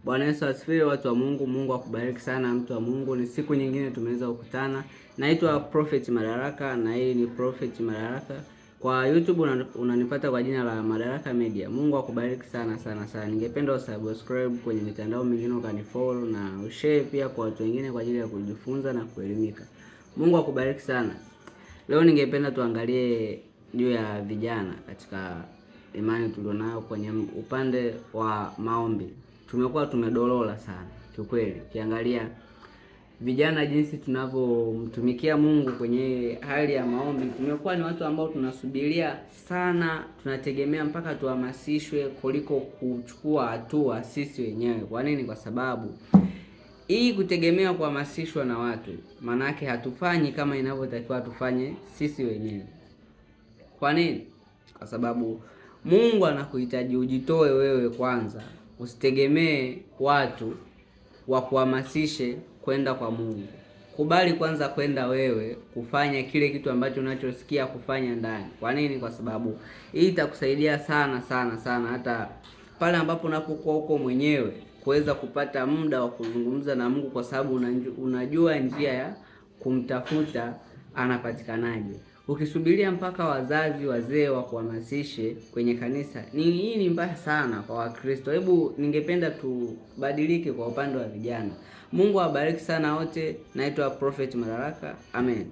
Bwana Yesu asifiwe, watu wa Mungu. Mungu akubariki sana, mtu wa Mungu. Ni siku nyingine tumeweza kukutana. Naitwa Prophet Madaraka na hii ni Prophet Madaraka. Kwa YouTube unanipata kwa jina la Madaraka Media. Mungu akubariki sana sana sana. Ningependa usubscribe kwenye mitandao mingine, ukanifollow na ushare pia kwa watu wengine kwa ajili ya kujifunza na kuelimika. Mungu akubariki sana. Leo ningependa tuangalie juu ya vijana katika imani tulionayo kwenye upande wa maombi. Tumekuwa tumedolola sana kiukweli. Ukiangalia vijana jinsi tunavyomtumikia Mungu kwenye hali ya maombi, tumekuwa ni watu ambao tunasubiria sana, tunategemea mpaka tuhamasishwe kuliko kuchukua hatua sisi wenyewe. Kwa nini? Kwa sababu hii kutegemea kuhamasishwa na watu, manake hatufanyi kama inavyotakiwa tufanye sisi wenyewe. Kwa nini? Kwa sababu Mungu anakuhitaji ujitoe wewe kwanza. Usitegemee watu wakuhamasishe kwenda kwa Mungu. Kubali kwanza kwenda wewe kufanya kile kitu ambacho unachosikia kufanya ndani. Kwa nini? Kwa sababu hii itakusaidia sana sana sana, hata pale ambapo unapokuwa huko mwenyewe kuweza kupata muda wa kuzungumza na Mungu, kwa sababu unajua njia ya kumtafuta anapatikanaje. Ukisubiria mpaka wazazi wazee wa kuhamasishe kwenye kanisa, hii ni mbaya sana kwa Wakristo. Hebu ningependa tubadilike kwa upande wa vijana. Mungu awabariki sana wote. Naitwa Prophet Madaraka. Amen.